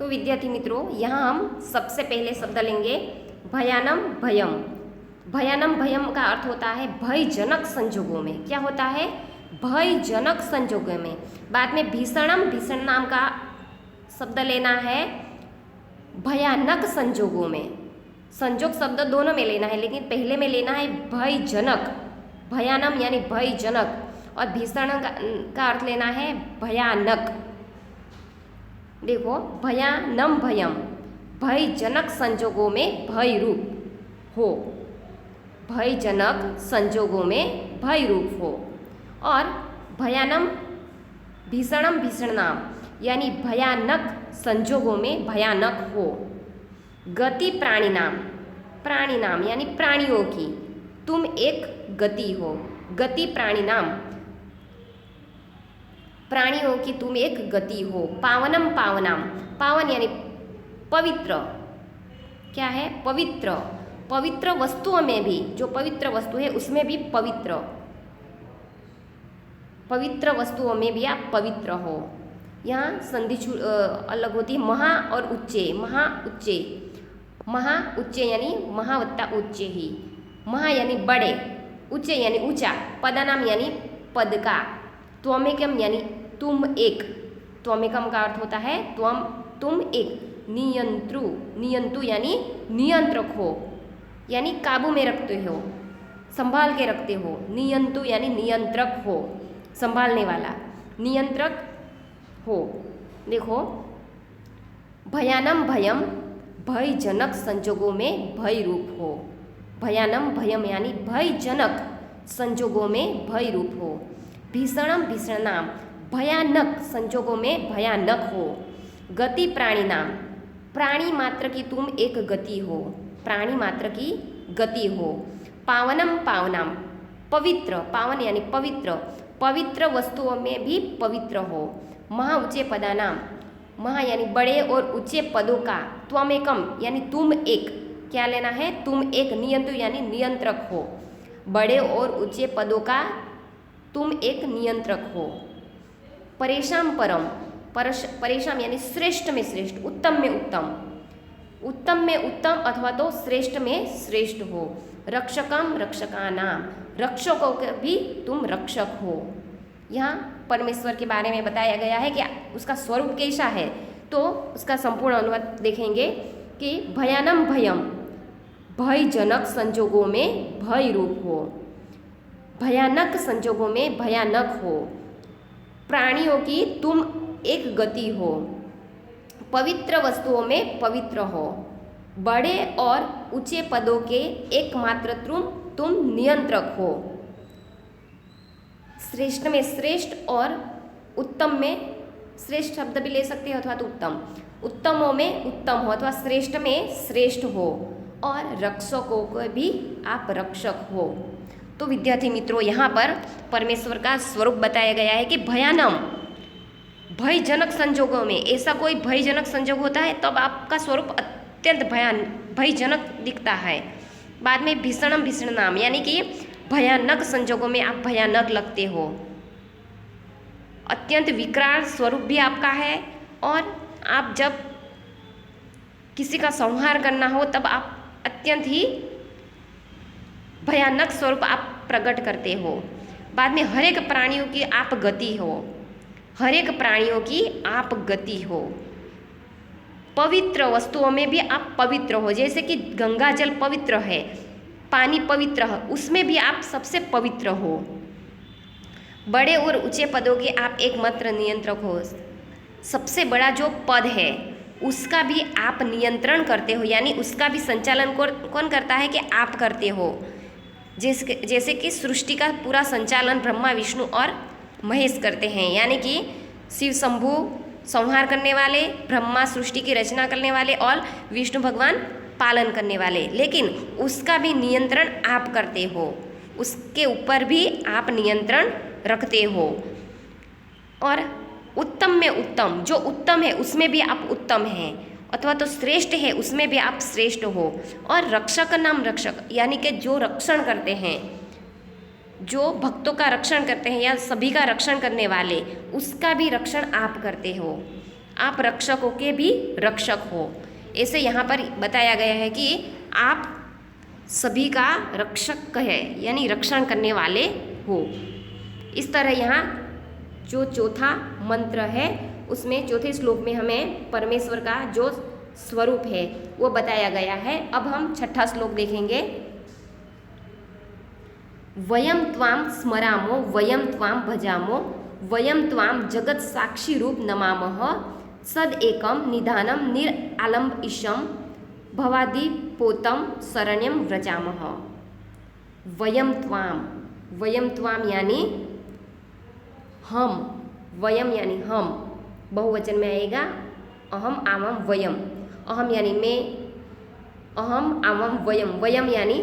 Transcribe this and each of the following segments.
तो विद्यार्थी मित्रों, यहाँ हम सबसे पहले शब्द लेंगे भयानम भयम। भयानम भयम का अर्थ होता है भयजनक संजोगों में। क्या होता है? भयजनक संजोगों में। बाद में भीषणम, भीषण नाम का शब्द लेना है भयानक संजोगों में। संजोग शब्द दोनों में लेना है, लेकिन पहले में लेना है भयजनक। भयानम यानी भयजनक, और भीषण का अर्थ लेना है भयानक। देखो, भयानम भयम, भयजनक संजोगों में भय रूप हो। भयजनक संजोगों में भय रूप हो। और भयानम, भीषणम, भीषण नाम यानी भयानक संजोगों में भयानक हो। गति प्राणी नाम, प्राणी नाम यानी प्राणियों की तुम एक गति हो। गति प्राणी नाम, प्राणियों की तुम एक गति हो। पावनम पावनाम, पावन यानी पवित्र। क्या है? पवित्र। पवित्र वस्तुओं में भी, जो पवित्र वस्तु है उसमें भी पवित्र। पवित्र वस्तुओं में भी आप पवित्र हो। यहाँ संधि अलग होती है, महा और उच्चे। महा उच्चे, महा उच्चे यानी महावत्ता उच्चे ही। महा यानी बड़े, उच्चे यानी ऊंचा, पदानाम यानी पद का, त्वमेकम यानी तुम एक। त्वमेकम का अर्थ होता है तुम एक। नियंत्रु, नियंतु यानी नियंत्रक हो, यानी काबू में रखते हो, संभाल के रखते हो। नियंतु यानी नियंत्रक हो, संभालने वाला, नियंत्रक हो। देखो, भयानम भयम, भयजनक संजोगों में भय रूप हो। भयानम भयम यानी भयजनक संजोगों में भय रूप हो। भीषणम भीषण नाम, भयानक संजोगों में भयानक हो। गति प्राणी नाम, प्राणी मात्र की तुम एक गति हो। प्राणी मात्र की गति हो। पावनम पावनाम, पवित्र, पावन यानी पवित्र, पवित्र वस्तुओं में भी पवित्र हो। महा ऊंचे पदानाम, महा यानी बड़े और ऊंचे पदों का, त्वमेकम यानी तुम एक। क्या लेना है? तुम एक। नियंतु यानी नियंत्रक हो, बड़े और ऊंचे पदों का तुम एक नियंत्रक हो। परेशान परम, परेशान यानी श्रेष्ठ में श्रेष्ठ, उत्तम में उत्तम, उत्तम में उत्तम अथवा तो श्रेष्ठ में श्रेष्ठ हो। रक्षकम रक्षकानाम, रक्षकों के भी तुम रक्षक हो। यहाँ परमेश्वर के बारे में बताया गया है कि उसका स्वरूप कैसा है, तो उसका संपूर्ण अनुवाद देखेंगे कि भयानम भयम, भयजनक संजोगों में भय रूप हो। भयानक संजोगों में भयानक हो। प्राणियों की तुम एक गति हो। पवित्र वस्तुओं में पवित्र हो। बड़े और ऊंचे पदों के एकमात्र तुम नियंत्रक हो। श्रेष्ठ में श्रेष्ठ और उत्तम में श्रेष्ठ शब्द भी ले सकते हो अथवा तो उत्तम, उत्तमों में उत्तम हो अथवा श्रेष्ठ में श्रेष्ठ हो। और रक्षकों को भी आप रक्षक हो। तो विद्यार्थी मित्रों, यहाँ पर परमेश्वर का स्वरूप बताया गया है कि भयानम, भयजनक संजोगों में, ऐसा कोई भयजनक संजोग होता है तब आपका स्वरूप अत्यंत भयजनक दिखता है। बाद में भीषणम भीषण नाम यानी कि भयानक संजोगों में आप भयानक लगते हो। अत्यंत विकराल स्वरूप भी आपका है, और आप जब किसी का संहार करना हो तब आप अत्यंत ही भयानक स्वरूप आप प्रकट करते हो। बाद में हर एक प्राणियों की आप गति हो। हर एक प्राणियों की आप गति हो। पवित्र वस्तुओं में भी आप पवित्र हो। जैसे कि गंगा जल पवित्र है, पानी पवित्र है, उसमें भी आप सबसे पवित्र हो। बड़े और ऊंचे पदों के आप एकमात्र नियंत्रक हो। सबसे बड़ा जो पद है उसका भी आप नियंत्रण करते हो, यानी उसका भी संचालन कौन करता है? कि आप करते हो। जैसे कि सृष्टि का पूरा संचालन ब्रह्मा विष्णु और महेश करते हैं, यानी कि शिव शंभु संहार करने वाले, ब्रह्मा सृष्टि की रचना करने वाले और विष्णु भगवान पालन करने वाले। लेकिन उसका भी नियंत्रण आप करते हो, उसके ऊपर भी आप नियंत्रण रखते हो। और उत्तम में उत्तम, जो उत्तम है उसमें भी आप उत्तम हैं, अथवा तो श्रेष्ठ है उसमें भी आप श्रेष्ठ हो। और रक्षक नाम रक्षक यानी कि जो रक्षण करते हैं, जो भक्तों का रक्षण करते हैं या सभी का रक्षण करने वाले, उसका भी रक्षण आप करते हो। आप रक्षकों के भी रक्षक हो। ऐसे यहाँ पर बताया गया है कि आप सभी का रक्षक है, यानी रक्षण करने वाले हो। इस तरह यहाँ जो चौथा मंत्र है उसमें चौथे श्लोक में हमें परमेश्वर का जो स्वरूप है वो बताया गया है। अब हम छठा श्लोक देखेंगे। वयम त्वाम स्मरामो वयम त्वाम भजामो वयम त्वाम जगत साक्षी रूप नमामः सद एकम निधानम निरालंब ईशम भवादिपोतम शरण्यम व्रजामः। वयम त्वाम यानी हम, वयम यानी हम, बहुवचन में आएगा अहम आमम वयम। अहम यानी मैं, अहम आमम वयम, वयम यानी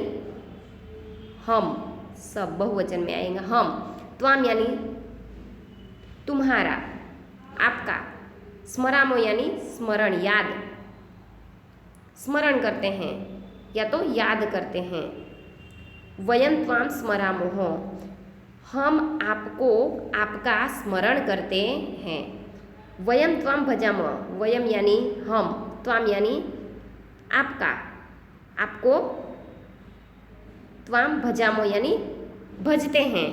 हम, सब बहुवचन में आएगा हम। त्वाम यानी तुम्हारा, आपका। स्मरामो यानी स्मरण, याद, स्मरण करते हैं या तो याद करते हैं। वयम त्वाम स्मरामो, हम आपको, आपका स्मरण करते हैं। वयम त्वाम भजामो, वयम यानी हम, त्वाम यानी आपका, आपको, त्वाम भजामो यानी भजते हैं।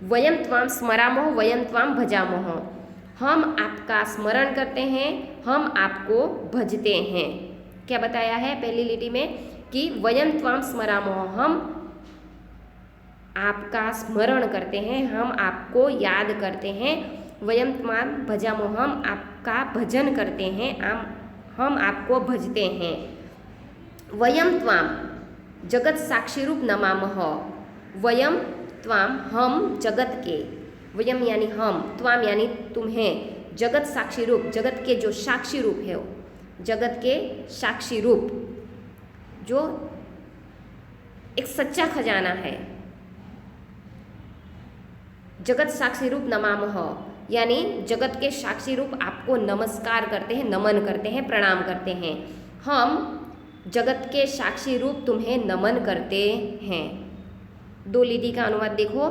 वयम त्वाम स्मरामो वयम त्वाम भजामो, हम आपका स्मरण करते हैं, हम आपको भजते हैं। क्या बताया है पहली लिटी में कि वयम त्वाम स्मरामो, हम आपका स्मरण करते हैं, हम आपको याद करते हैं। वयम त्वाम भजामो, हम आपका भजन करते हैं, हम आपको भजते हैं। वयम त्वाम जगत साक्षी रूप नमामः, वयम त्वाम हम जगत के, वयम यानी हम, त्वाम यानी तुम्हें, जगत साक्षी रूप, जगत के जो साक्षी रूप है, जगत के साक्षी रूप जो एक सच्चा खजाना है, जगत साक्षी रूप नमामः यानी जगत के साक्षी रूप आपको नमस्कार करते हैं, नमन करते हैं, प्रणाम करते हैं। हम जगत के साक्षी रूप तुम्हें नमन करते हैं। दो लिटी का अनुवाद देखो।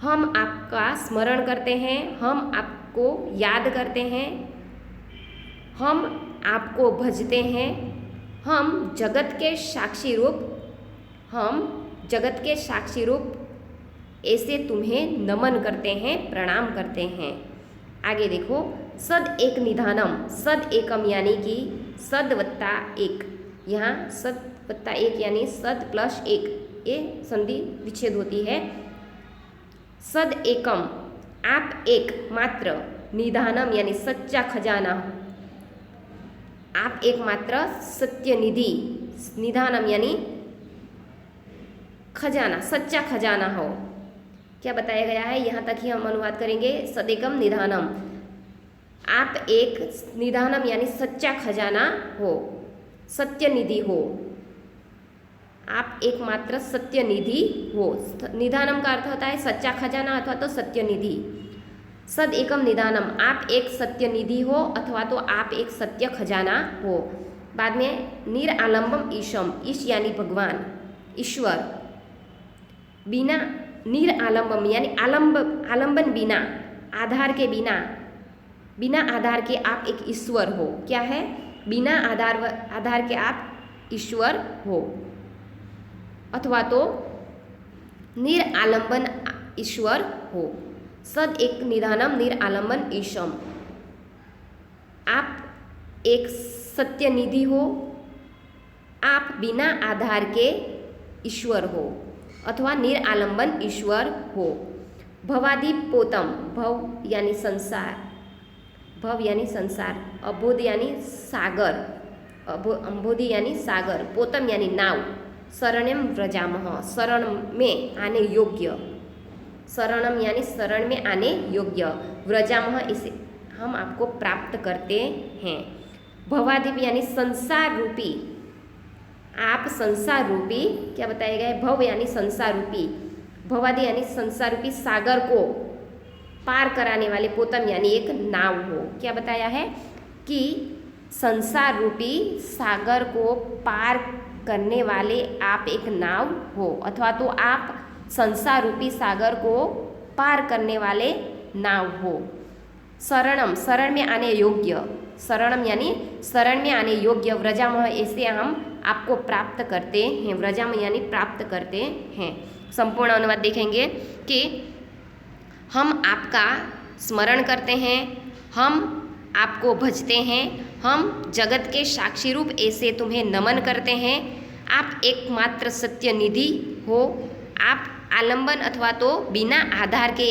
हम आपका स्मरण करते हैं, हम आपको याद करते हैं, हम आपको भजते हैं, हम जगत के साक्षी रूप, हम जगत के साक्षी रूप ऐसे तुम्हें नमन करते हैं, प्रणाम करते हैं। आगे देखो। सद एक निधानम, सद एकम यानी कि सद वत्ता एक, यहाँ सद वत्ता एक यानी सद प्लस एक, ये संधि विच्छेद होती है। सद एकम, आप एक मात्र, निधानम यानी सच्चा खजाना, आप एकमात्र सत्य निधि, निधानम यानी खजाना, सच्चा खजाना हो। क्या बताया गया है, यहाँ तक ही हम अनुवाद करेंगे। सदेकम निधानम, आप एक निधानम यानी सच्चा खजाना हो, सत्य निधि हो, आप एकमात्र सत्य निधि हो। निधानम का अर्थ होता है सच्चा खजाना अथवा तो सत्य निधि। सद एकम निधानम, आप एक सत्य निधि हो अथवा तो आप एक सत्य खजाना हो। बाद में निरालंबम ईशम, ईश यानी भगवान, ईश्वर। बिना, निरालंबम यानी आलंबन बिना, आधार के बिना, बिना आधार के आप एक ईश्वर हो। क्या है, बिना आधार के आप ईश्वर हो अथवा तो निरालंबन ईश्वर हो। सद एक निधानम निरालंबन ईशम, आप एक सत्य निधि हो, आप बिना आधार के ईश्वर हो अथवा निरालंबन ईश्वर हो। भवादिपोतम, भव यानी संसार, भव यानी संसार, अबोध यानी सागर, अम्बोधि यानी सागर, पोतम यानी नाव। शरणम व्रजामः, शरण में आने योग्य, शरणम यानी शरण में आने योग्य, व्रजामः इसे हम आपको प्राप्त करते हैं। भवादिप यानी संसार रूपी, आप संसार रूपी, क्या बताया गया है, भव यानी संसार रूपी, भवादि यानी संसार रूपी सागर को पार कराने वाले, पोतम यानी एक नाव हो। क्या बताया है कि संसार रूपी सागर को पार करने वाले आप एक नाव हो अथवा तो आप संसार रूपी सागर को पार करने वाले नाव हो। शरणम, शरण में आने योग्य, शरणम यानी शरण में आने योग्य, व्रजामः ऐसे हम आपको प्राप्त करते हैं, व्रजामः यानी प्राप्त करते हैं। संपूर्ण अनुवाद देखेंगे कि हम आपका स्मरण करते हैं, हम आपको भजते हैं, हम जगत के साक्षी रूप ऐसे तुम्हें नमन करते हैं। आप एकमात्र सत्य निधि हो, आप आलंबन अथवा तो बिना आधार के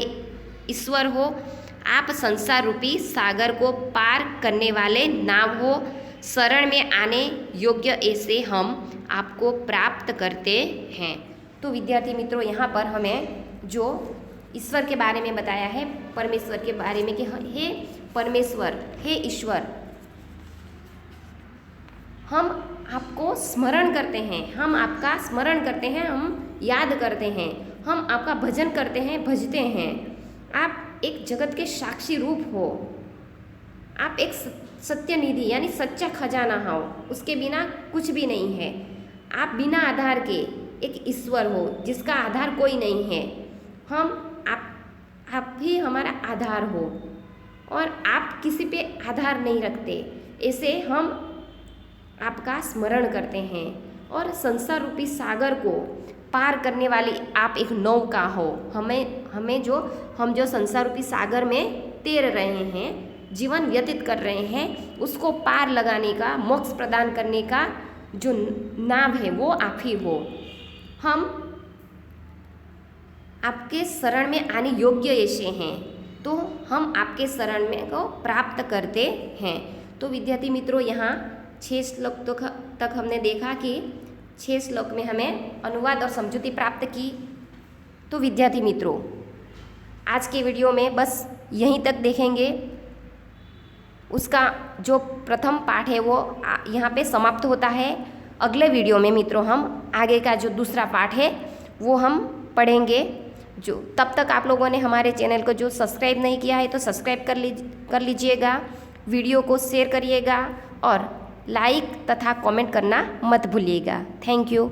ईश्वर हो, आप संसार रूपी सागर को पार करने वाले नाव हो, शरण में आने योग्य ऐसे हम आपको प्राप्त करते हैं। तो विद्यार्थी मित्रों, यहाँ पर हमें जो ईश्वर के बारे में बताया है, परमेश्वर के बारे में कि हे परमेश्वर, हे ईश्वर, हम आपको स्मरण करते हैं, हम आपका स्मरण करते हैं, हम याद करते हैं, हम आपका भजन करते हैं, भजते हैं। आप एक जगत के साक्षी रूप हो, आप एक सत्य निधि यानी सच्चा खजाना हो, उसके बिना कुछ भी नहीं है। आप बिना आधार के एक ईश्वर हो जिसका आधार कोई नहीं है। आप ही हमारा आधार हो और आप किसी पे आधार नहीं रखते, ऐसे हम आपका स्मरण करते हैं। और संसार रूपी सागर को पार करने वाली आप एक नौका हो। हम जो संसार रूपी सागर में तैर रहे हैं, जीवन व्यतीत कर रहे हैं, उसको पार लगाने का, मोक्ष प्रदान करने का जो नाव है वो आप ही हो। हम आपके शरण में आने योग्य ऐसे हैं, तो हम आपके शरण में को प्राप्त करते हैं। तो विद्यार्थी मित्रों, यहाँ 6 श्लोक तक हमने देखा कि 6 श्लोक में हमें अनुवाद और समझौती प्राप्त की। तो विद्यार्थी मित्रों, आज के वीडियो में बस यहीं तक देखेंगे। उसका जो प्रथम पाठ है वो यहाँ पे समाप्त होता है। अगले वीडियो में मित्रों हम आगे का जो दूसरा पाठ है वो हम पढ़ेंगे। जो तब तक आप लोगों ने हमारे चैनल को जो सब्सक्राइब नहीं किया है तो सब्सक्राइब कर लीजिएगा, वीडियो को शेयर करिएगा और लाइक तथा कमेंट करना मत भूलिएगा। Thank you.